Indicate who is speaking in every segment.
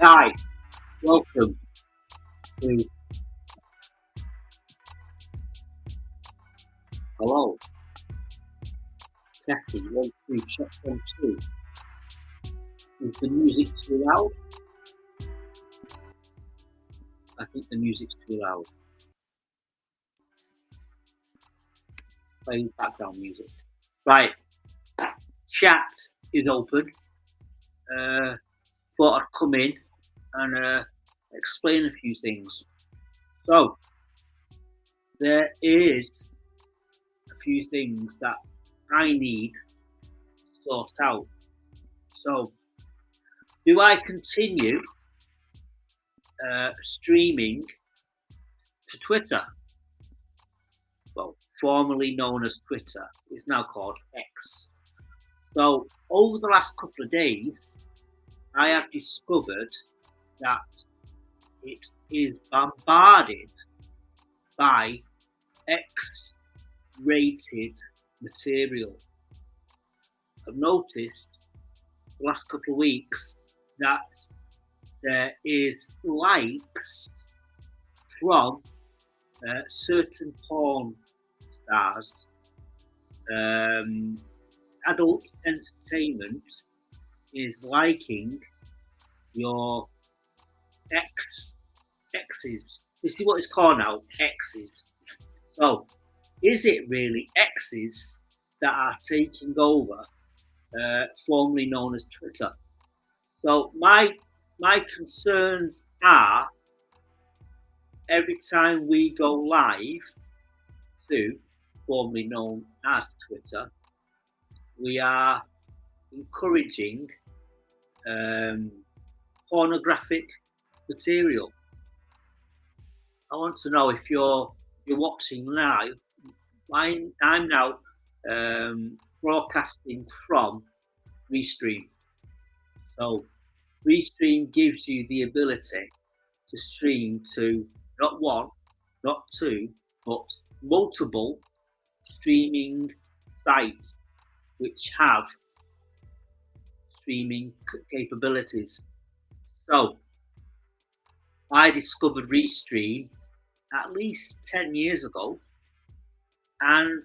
Speaker 1: Hi, welcome to Hello, testing 1, 2, check 1, 2. Is the music too loud? I think the music's too loud. Play background music. Right, chat is open. Thought I'd come in and explain a few things. So, there is a few things that I need to sort out. So, do I continue streaming to Twitter? Well, formerly known as Twitter, is now called X. So, over the last couple of days, I have discovered that it is bombarded by X rated material. I've noticed the last couple of weeks that there is likes from certain porn stars, adult entertainment is liking your X's. You see what it's called now? X's. So, is it really X's that are taking over, formerly known as Twitter? So, my concerns are every time we go live to formerly known as Twitter, we are encouraging pornographic material. I want to know if you're watching live. I'm now broadcasting from Restream. So Restream gives you the ability to stream to not one, not two, but multiple streaming sites which have streaming capabilities. So I discovered Restream at least 10 years ago, and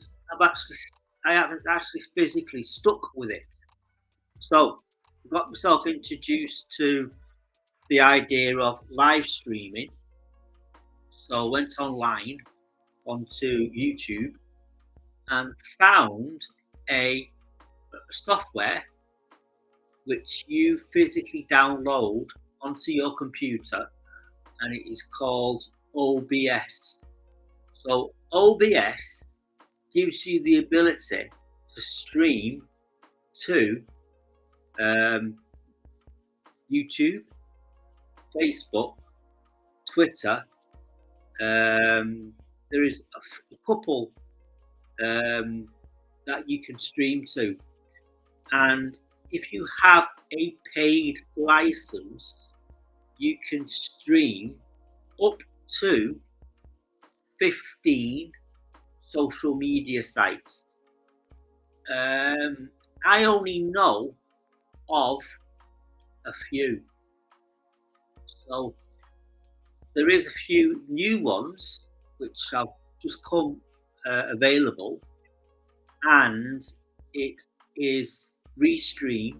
Speaker 1: I haven't actually physically stuck with it. So I got myself introduced to the idea of live streaming. So I went online onto YouTube and found a software which you physically download onto your computer, and it is called OBS. So OBS gives you the ability to stream to YouTube, Facebook, Twitter. There is a couple that you can stream to, and if you have a paid license, you can stream up to 15 social media sites. I only know of a few. So there is a few new ones which have just come available, and it is Restream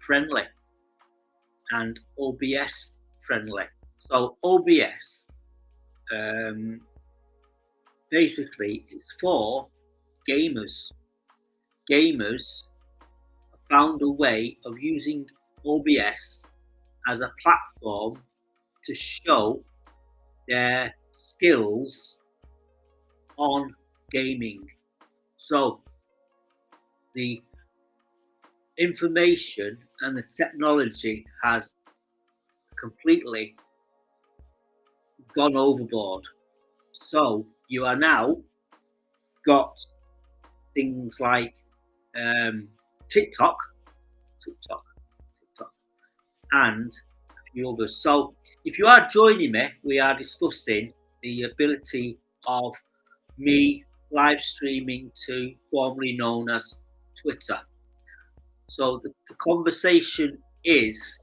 Speaker 1: friendly and OBS friendly. So OBS basically is for gamers. Gamers found a way of using OBS as a platform to show their skills on gaming. So the information and the technology has completely gone overboard. So you are now got things like TikTok, and a few others. So if you are joining me, we are discussing the ability of me live streaming to formerly known as Twitter. So the conversation is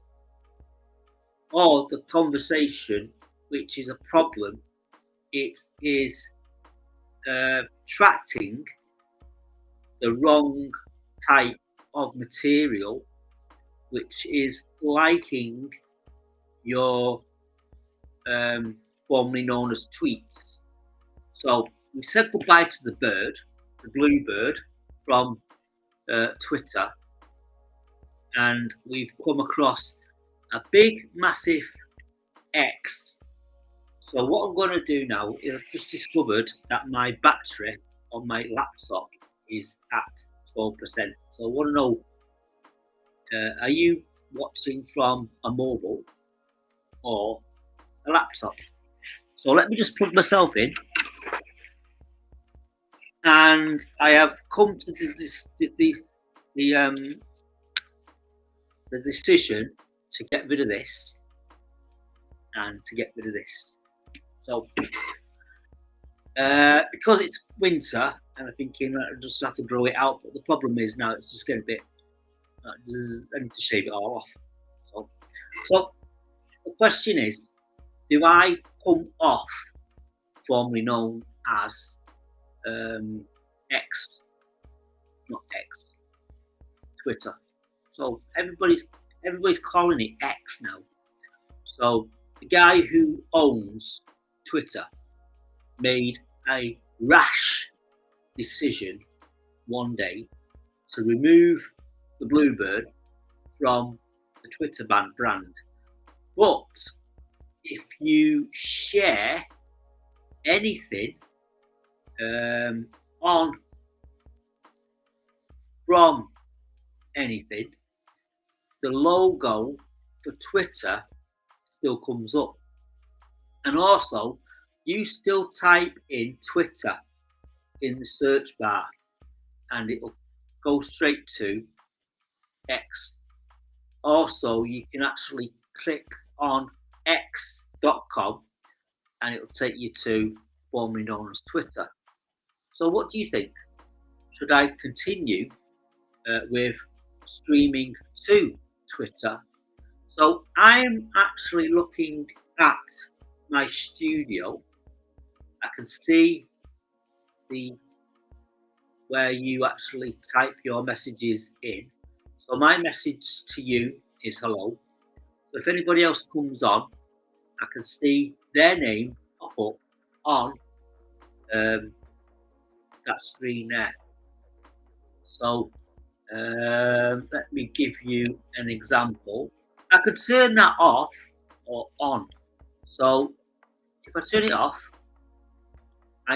Speaker 1: or the conversation, which is a problem, it is attracting the wrong type of material, which is liking your formerly known as tweets. So we said goodbye to the bird, the bluebird from Twitter, and we've come across a big, massive X. So what I'm going to do now is I've just discovered that my battery on my laptop is at 12%. So I want to know, are you watching from a mobile or a laptop? So let me just plug myself in. And I have come to the decision to get rid of this and to get rid of this. So because it's winter, and I'm thinking I just have to grow it out. But the problem is now it's just getting a bit. I need to shave it all off. So the question is, do I come off, formerly known as X, not X, Twitter? So everybody's calling it X now. So the guy who owns Twitter made a rash decision one day to remove the bluebird from the Twitter brand. But if you share anything on from anything, the logo for Twitter still comes up. And also, you still type in Twitter in the search bar and it'll go straight to X. Also, you can actually click on x.com and it'll take you to formerly known as Twitter. So what do you think? Should I continue with streaming to Twitter? So I'm actually looking at my studio. I can see where you actually type your messages in. So my message to you is hello. So if anybody else comes on, I can see their name pop up on that screen there. So let me give you an example. I could turn that off or on. So if I turn it off,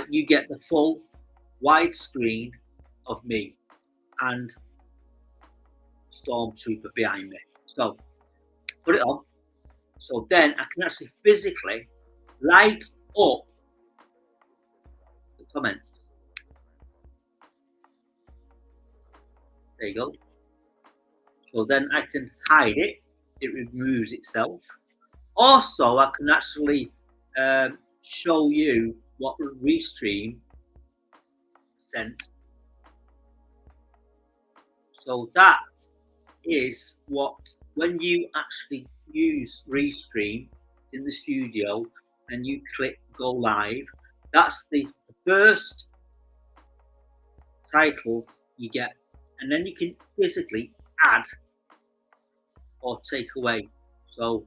Speaker 1: you get the full wide screen of me and Stormtrooper behind me. So put it on. So then I can actually physically light up the comments. There you go. So then I can hide it. It removes itself. Also, I can actually show you what Restream sent. So that is what, when you actually use Restream in the studio and you click go live, that's the first title you get, and then you can physically add or take away. So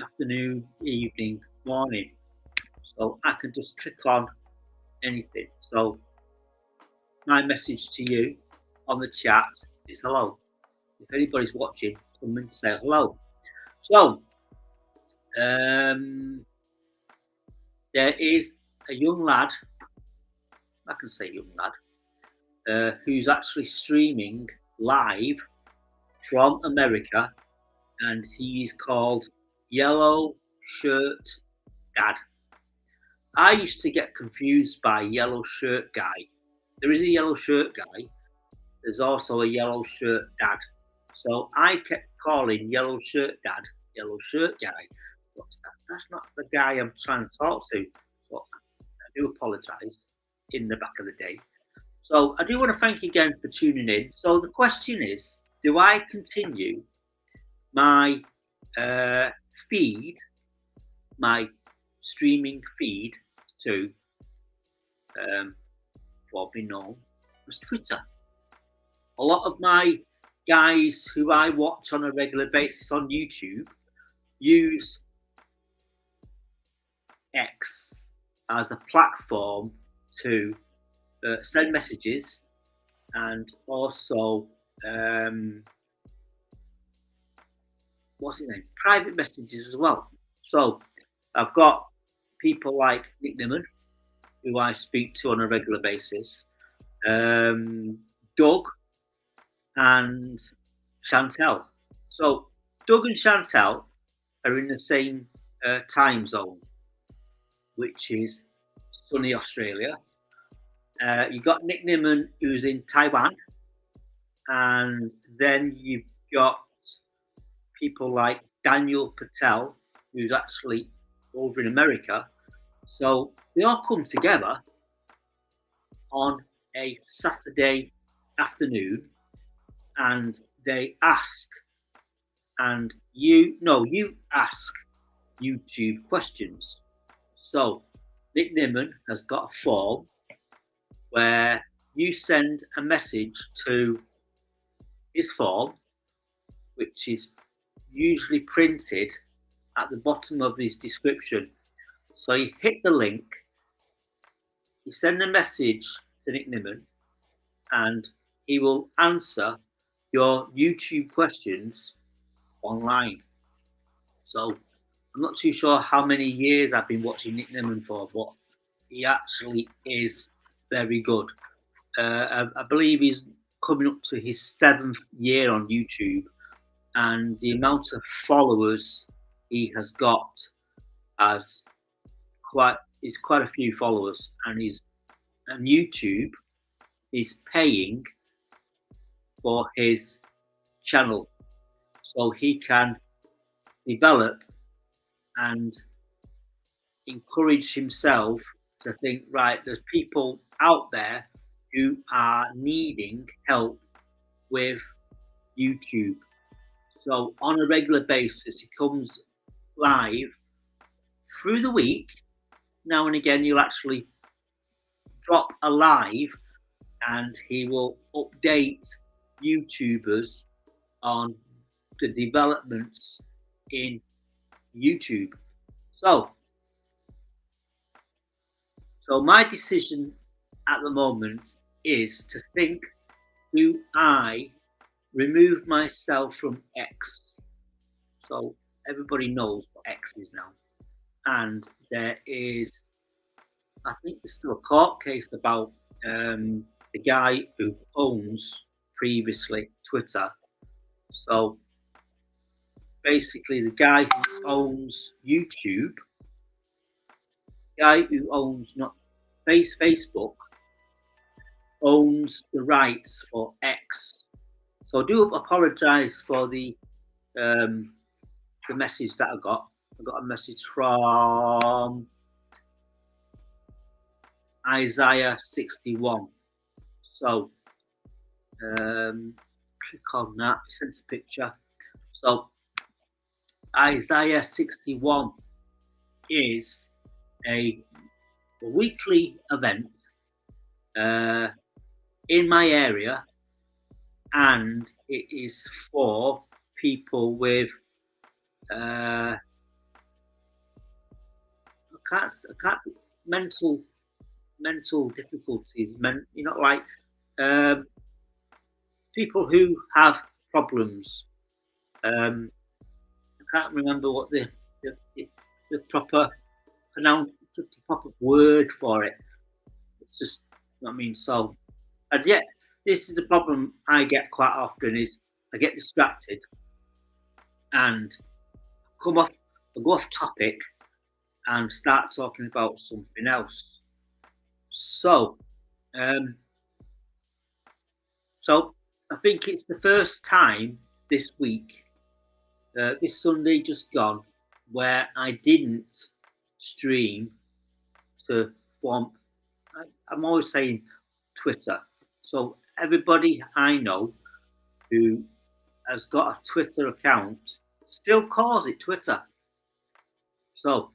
Speaker 1: afternoon, evening, morning. So I can just click on anything. So my message to you on the chat is hello. If anybody's watching, come and say hello. So there is a young lad, I can say young lad, who's actually streaming live from America, and he's called Yellow Shirt Dad. I used to get confused by Yellow Shirt Guy. There is a Yellow Shirt Guy. There's also a Yellow Shirt Dad. So I kept calling Yellow Shirt Dad Yellow Shirt Guy. What's that? That's not the guy I'm trying to talk to. So I do apologise in the back of the day. So I do want to thank you again for tuning in. So the question is, do I continue my feed, my streaming feed, to what we know as Twitter. A lot of my guys who I watch on a regular basis on YouTube use X as a platform to send messages and also what's his name? Private messages as well. So I've got people like Nick Nimmin, who I speak to on a regular basis, Doug and Chantel. So Doug and Chantel are in the same time zone, which is sunny Australia. You've got Nick Nimmin, who's in Taiwan, and then you've got people like Daniel Patel, who's actually over in America. So they all come together on a Saturday afternoon and they ask, and you ask YouTube questions. So Nick Nimmin has got a form where you send a message to his form, which is usually printed at the bottom of his description. So you hit the link, you send a message to Nick Nimmin, and he will answer your YouTube questions online. So I'm not too sure how many years I've been watching Nick Nimmin for, but he actually is very good. I believe he's coming up to his 7th year on YouTube, and the amount of followers he has got has quite a few followers, and YouTube is paying for his channel so he can develop and encourage himself to think, right, there's people out there who are needing help with YouTube. So on a regular basis, he comes live through the week. Now and again, he'll actually drop a live and he will update YouTubers on the developments in YouTube. So my decision at the moment is to think, do I remove myself from X? So everybody knows what X is now. And there is, I think there's still a court case about the guy who owns previously Twitter. So basically the guy who owns YouTube, guy who owns not Facebook, owns the rights for X. So I do apologise for the message that I got. I got a message from Isaiah 61. So click on that, sent a picture. So Isaiah 61 is a weekly event in my area, and it is for people with I can't mental difficulties, like people who have problems. I can't remember what the proper the proper word for it. It's just, you know what I mean. So, and yet this is the problem I get quite often, is I get distracted and go off topic and start talking about something else. So I think it's the first time this week, this Sunday just gone, where I didn't stream to form. I'm always saying Twitter. So everybody I know who has got a Twitter account still calls it Twitter. So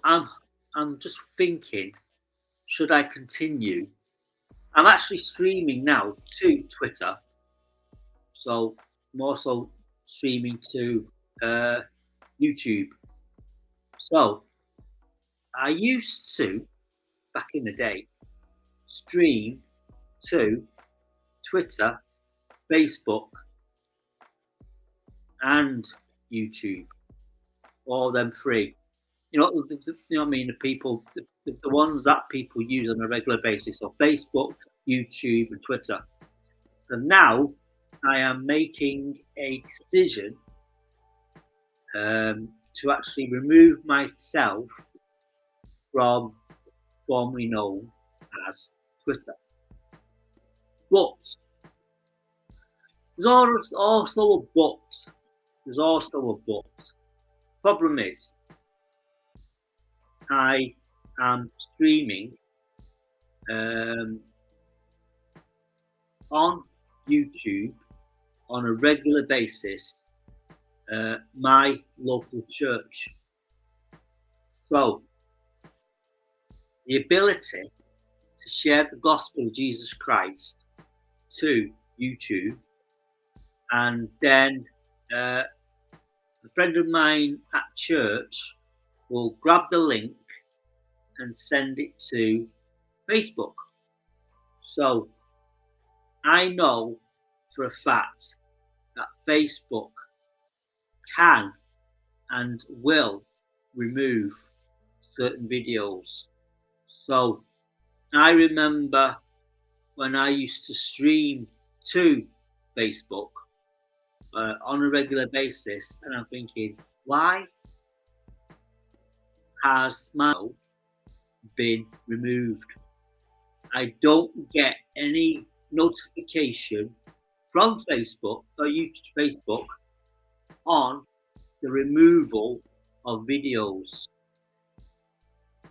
Speaker 1: I'm just thinking, should I continue? I'm actually streaming now to Twitter, so I'm also streaming to uh, YouTube. So I used to, back in the day, stream to Twitter, Facebook, and YouTube, all them three. You know what I mean? The ones that people use on a regular basis, so Facebook, YouTube, and Twitter. So now I am making a decision to actually remove myself from formerly known as Twitter. But there's also a but. There's also a but. Problem is, I am streaming on YouTube on a regular basis my local church. So the ability to share the gospel of Jesus Christ to YouTube, and then a friend of mine at church will grab the link and send it to Facebook. So I know for a fact that Facebook can and will remove certain videos. So I remember when I used to stream to Facebook on a regular basis, and I'm thinking, why has my been removed? I don't get any notification from Facebook or YouTube Facebook on the removal of videos.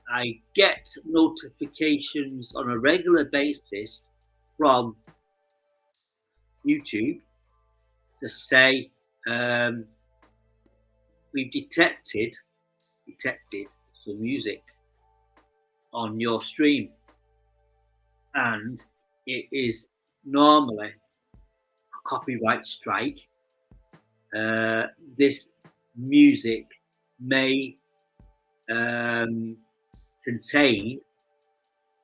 Speaker 1: I get notifications on a regular basis from YouTube to say we've detected some music on your stream, and it is normally a copyright strike. This music may contain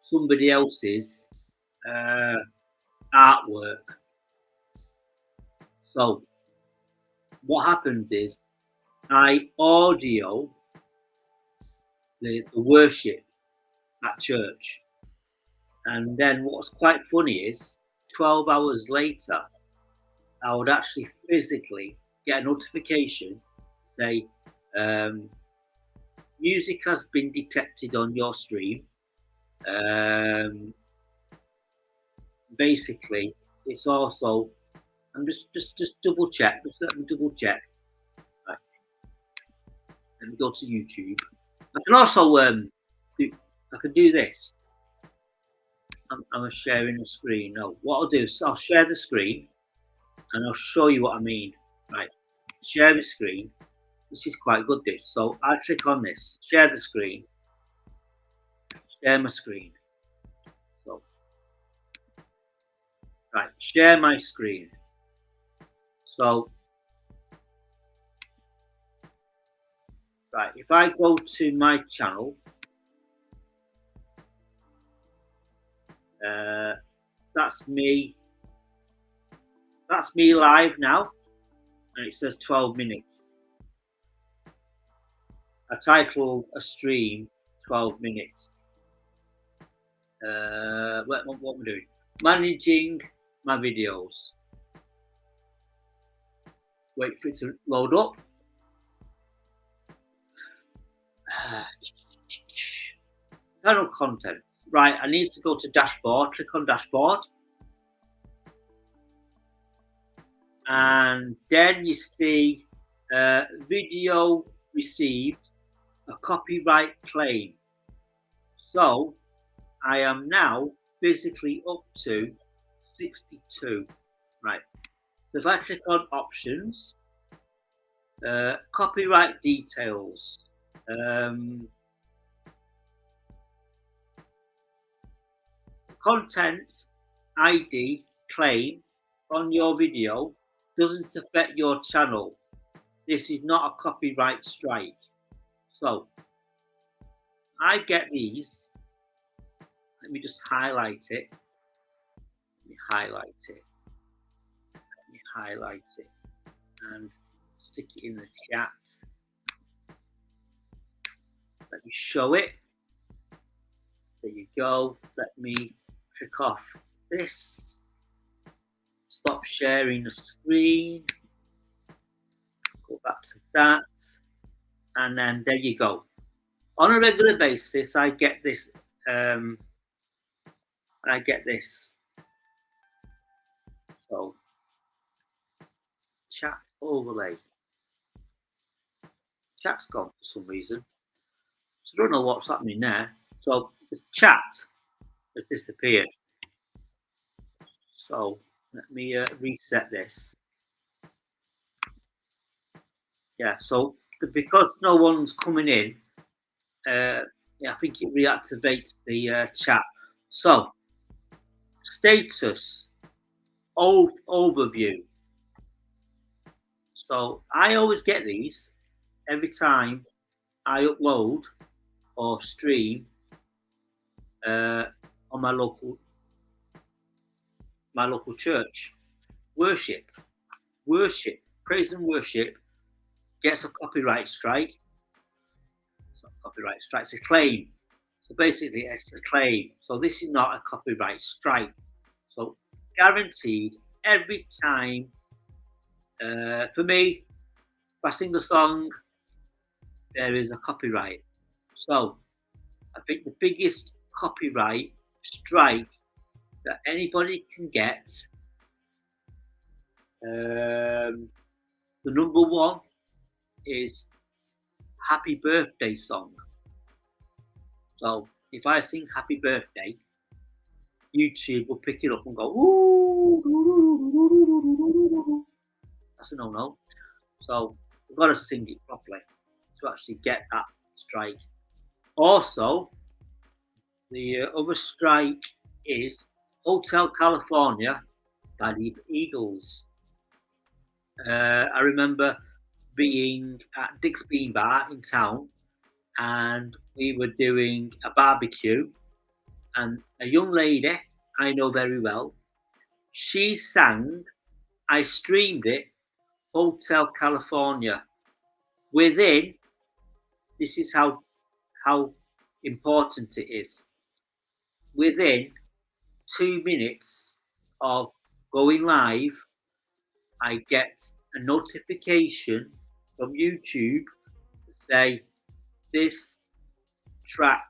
Speaker 1: somebody else's artwork. So what happens is I audio the worship at church, and then what's quite funny is 12 hours later I would actually physically get a notification to say music has been detected on your stream. Basically, it's also, I'm just double check. Just let me double check. Right. Let me go to YouTube. I can also I can do this. I'm sharing the screen. No, what I'll do is I'll share the screen, and I'll show you what I mean. Right, share the screen. This is quite good. This. So I click on this. Share the screen. Share my screen. So right, share my screen. So right, if I go to my channel, that's me. That's me live now, and it says 12 minutes. I titled a stream 12 minutes. What am I doing? Managing my videos. Wait for it to load up. Channel contents. Right, I need to go to dashboard. Click on dashboard. And then you see video received a copyright claim. So I am now physically up to 62. Right. So if I click on options, Copyright details. Content ID claim on your video doesn't affect your channel. This is not a copyright strike. So I get these. Let me just highlight it. Let me highlight it. Let me highlight it and stick it in the chat. Let me show it. There you go. Let me click off this. Stop sharing the screen. Go back to that. And then there you go. On a regular basis, I get this. So, chat overlay. Chat's gone for some reason. So I don't know what's happening there. So the chat has disappeared. So let me reset this. Yeah, so because no one's coming in, yeah, I think it reactivates the chat. So status overview. So I always get these every time I upload or stream on my local church. Worship, praise and worship gets a copyright strike. It's not a copyright strike, it's a claim. So basically, it's a claim. So this is not a copyright strike. So guaranteed every time. For me, if I sing the song, there is a copyright. So I think the biggest copyright strike that anybody can get, the number one is happy birthday song. So if I sing happy birthday, YouTube will pick it up and go, ooh, that's a no-no. So we've got to sing it properly to actually get that strike. Also, the other strike is Hotel California by the Eagles. I remember being at Dick's Bean Bar in town, and we were doing a barbecue, and a young lady I know very well, she sang, I streamed it, Hotel California. Within, this is how important it is. Within 2 minutes of going live, I get a notification from YouTube to say this track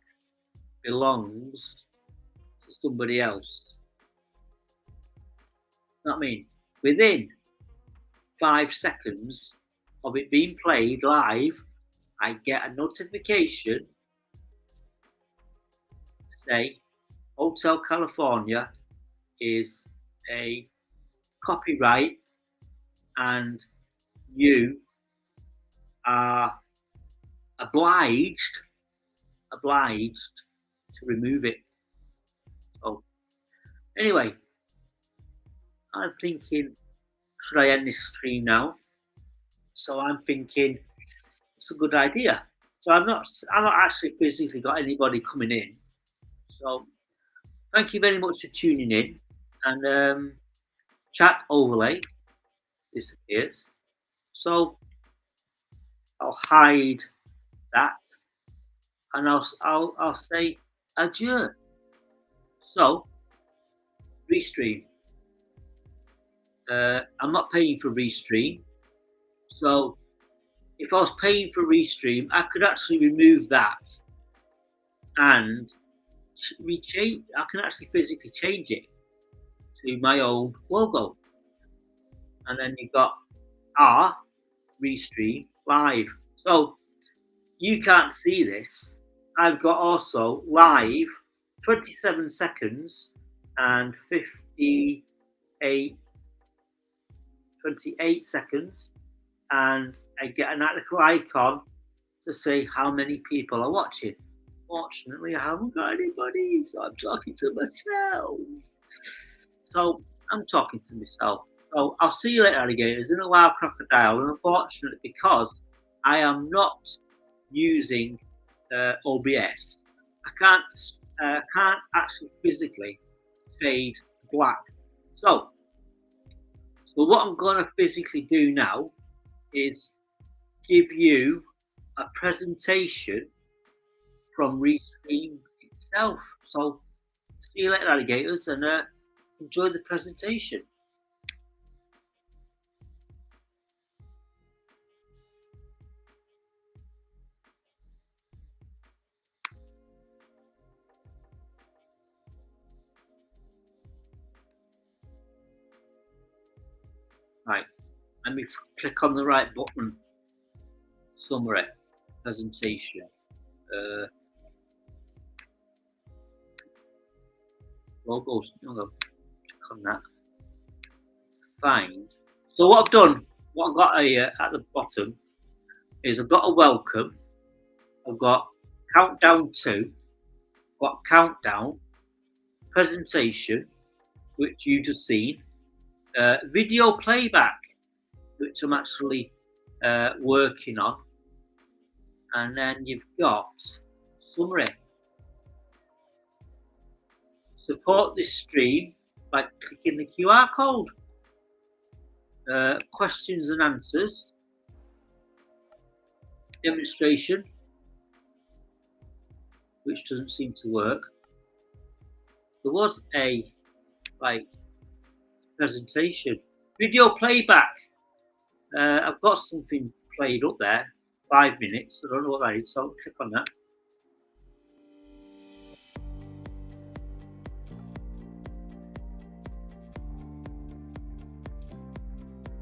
Speaker 1: belongs to somebody else. I mean, within 5 seconds of it being played live, I get a notification to say Hotel California is a copyright and you are obliged to remove it. So anyway, I'm thinking, should I end this stream now? So I'm thinking it's a good idea. So I'm not actually physically got anybody coming in. So thank you very much for tuning in. And chat overlay disappears. So I'll hide that, and I'll say adieu. So restream. I'm not paying for restream. So if I was paying for restream, I could actually remove that and I can actually physically change it to my own logo. And then you've got R restream live. So you can't see this. I've got also live 27 seconds and 28 seconds and I get an little icon to see how many people are watching. Fortunately, I haven't got anybody, so I'm talking to myself. So I'm talking to myself. So I'll see you later, alligators. In a while, crocodile. And unfortunately, because I am not using OBS, I can't actually physically fade black. So what I'm going to physically do now is give you a presentation from Restream itself. So see you later, alligators, and enjoy the presentation. Right, let me click on the right button. Summary, presentation. Logos, no, click on that. Find. So what I've done, what I've got here at the bottom is I've got a welcome, I've got countdown 2, I've got countdown, presentation, which you just seen, video playback, which I'm actually working on, and then you've got summary. Support this stream by clicking the QR code. Questions and answers, demonstration, which doesn't seem to work. There was a presentation, video playback. I've got something played up there, 5 minutes. I don't know what that is, so I'll click on that.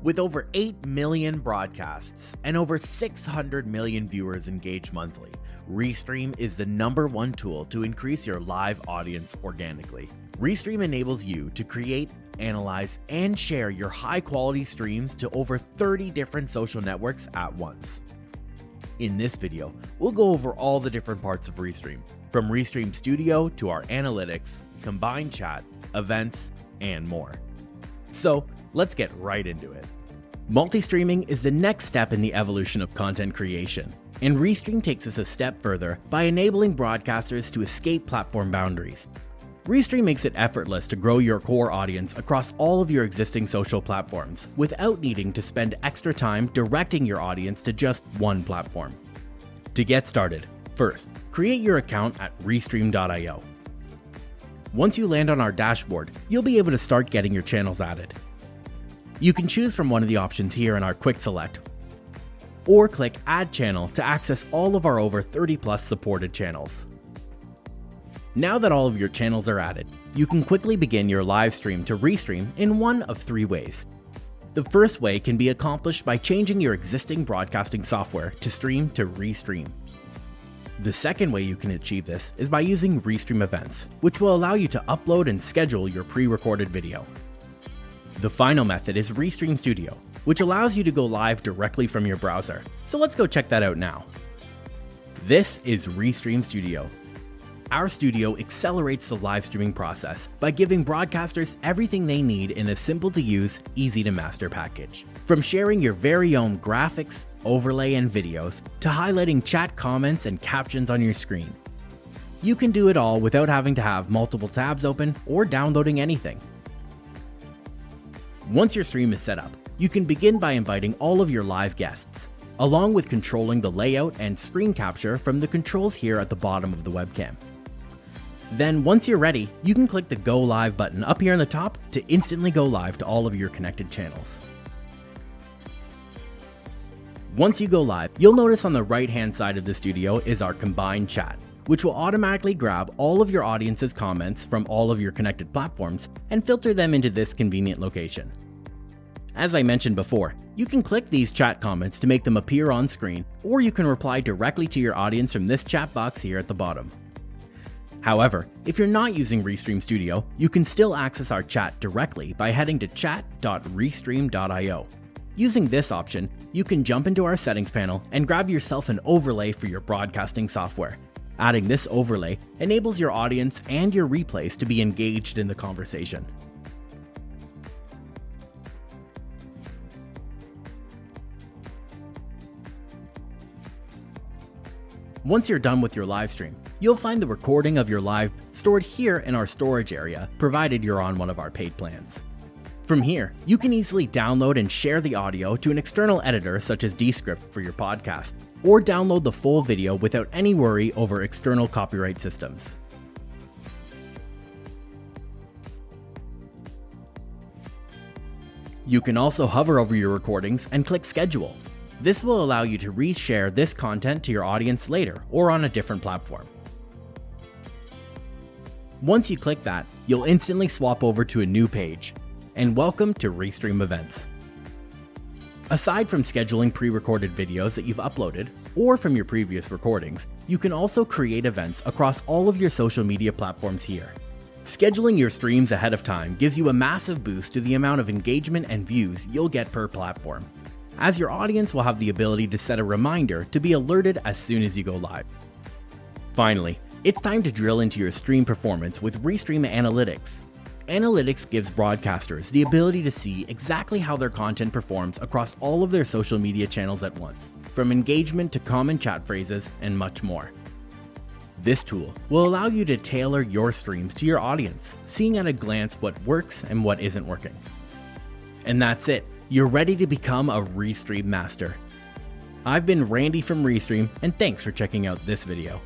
Speaker 2: With over 8 million broadcasts and over 600 million viewers engaged monthly, Restream is the #1 tool to increase your live audience organically. Restream enables you to create, analyze, and share your high-quality streams to over 30 different social networks at once. In this video, we'll go over all the different parts of Restream, from Restream Studio to our analytics, combined chat, events, and more. So, let's get right into it. Multi-streaming is the next step in the evolution of content creation, and Restream takes us a step further by enabling broadcasters to escape platform boundaries. Restream makes it effortless to grow your core audience across all of your existing social platforms without needing to spend extra time directing your audience to just one platform. To get started, first, create your account at restream.io. Once you land on our dashboard, you'll be able to start getting your channels added. You can choose from one of the options here in our quick select, or click Add Channel to access all of our over 30+ supported channels. Now that all of your channels are added, you can quickly begin your live stream to Restream in one of 3 ways. The first way can be accomplished by changing your existing broadcasting software to stream to Restream. The second way you can achieve this is by using Restream Events, which will allow you to upload and schedule your pre-recorded video. The final method is Restream Studio, which allows you to go live directly from your browser. So let's go check that out now. This is Restream Studio. Our studio accelerates the live streaming process by giving broadcasters everything they need in a simple-to-use, easy-to-master package. From sharing your very own graphics, overlay, and videos, to highlighting chat comments and captions on your screen. You can do it all without having to have multiple tabs open or downloading anything. Once your stream is set up, you can begin by inviting all of your live guests, along with controlling the layout and screen capture from the controls here at the bottom of the webcam. Then once you're ready, you can click the Go Live button up here on the top to instantly go live to all of your connected channels. Once you go live, you'll notice on the right-hand side of the studio is our combined chat, which will automatically grab all of your audience's comments from all of your connected platforms and filter them into this convenient location. As I mentioned before, you can click these chat comments to make them appear on screen, or you can reply directly to your audience from this chat box here at the bottom. However, if you're not using Restream Studio, you can still access our chat directly by heading to chat.restream.io. Using this option, you can jump into our settings panel and grab yourself an overlay for your broadcasting software. Adding this overlay enables your audience and your replays to be engaged in the conversation. Once you're done with your live stream, you'll find the recording of your live stored here in our storage area, provided you're on one of our paid plans. From here, you can easily download and share the audio to an external editor such as Descript for your podcast, or download the full video without any worry over external copyright systems. You can also hover over your recordings and click Schedule. This will allow you to reshare this content to your audience later or on a different platform. Once you click that, you'll instantly swap over to a new page. And welcome to Restream Events. Aside from scheduling pre-recorded videos that you've uploaded, or from your previous recordings, you can also create events across all of your social media platforms here. Scheduling your streams ahead of time gives you a massive boost to the amount of engagement and views you'll get per platform, as your audience will have the ability to set a reminder to be alerted as soon as you go live. Finally, it's time to drill into your stream performance with Restream Analytics. Analytics gives broadcasters the ability to see exactly how their content performs across all of their social media channels at once, from engagement to common chat phrases and much more. This tool will allow you to tailor your streams to your audience, seeing at a glance what works and what isn't working. And that's it. You're ready to become a Restream master. I've been Randy from Restream, and thanks for checking out this video.